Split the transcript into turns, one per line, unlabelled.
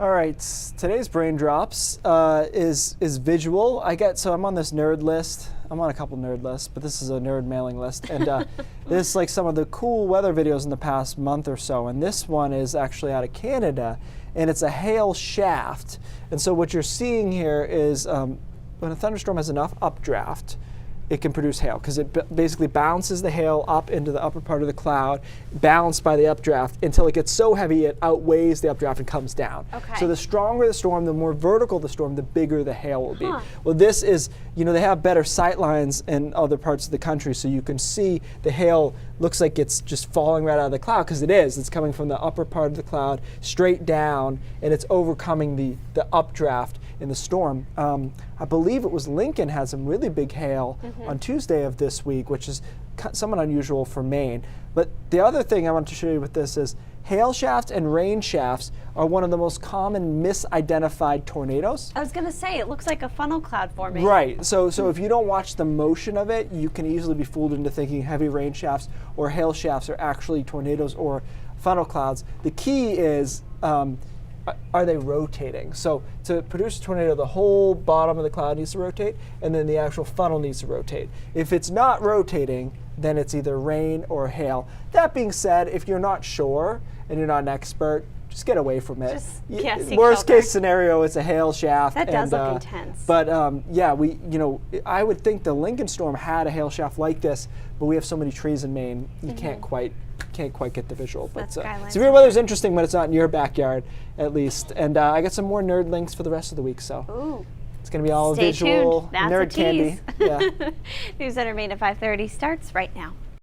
All right, today's brain drops is visual. So I'm on this nerd list. I'm on a couple nerd lists, but this is a nerd mailing list, and this is like some of the cool weather videos in the past month or so. And this one is actually out of Canada, and it's a hail shaft. And so what you're seeing here is when a thunderstorm has enough updraft, it can produce hail because it basically bounces the hail up into the upper part of the cloud, balanced by the updraft until it gets so heavy it outweighs the updraft and comes down.
Okay.
So the stronger the storm, the more vertical the storm, the bigger the hail will be. Well, this is, they have better sight lines in other parts of the country, so you can see the hail looks like it's just falling right out of the cloud, because it is. It's coming from the upper part of the cloud straight down, and it's overcoming the updraft in the storm. I believe it was Lincoln had some really big hail on Tuesday of this week, which is somewhat unusual for Maine. But the other thing I want to show you with this is hail shafts and rain shafts are one of the most common misidentified tornadoes.
I was going to say, it looks like a funnel cloud forming.
Right. So if you don't watch the motion of it, you can easily be fooled into thinking heavy rain shafts or hail shafts are actually tornadoes or funnel clouds. The key is, are they rotating? So to produce a tornado, the whole bottom of the cloud needs to rotate, and then the actual funnel needs to rotate. If it's not rotating, then it's either rain or hail. That being said, if you're not sure and you're not an expert, just get away from it.
Seek
Worst
shelter.
case scenario, it's a hail shaft.
That does look intense.
But yeah, I would think the Lincoln storm had a hail shaft like this, but we have so many trees in Maine, you can't quite get the visual. But severe weather is interesting when it's not in your backyard, at least. And I got some more nerd links for the rest of the week, so
Ooh.
It's going to be all
Stay
visual
tuned. That's
nerd
a tease.
candy. Yeah.
News Center Maine at 5:30 starts right now.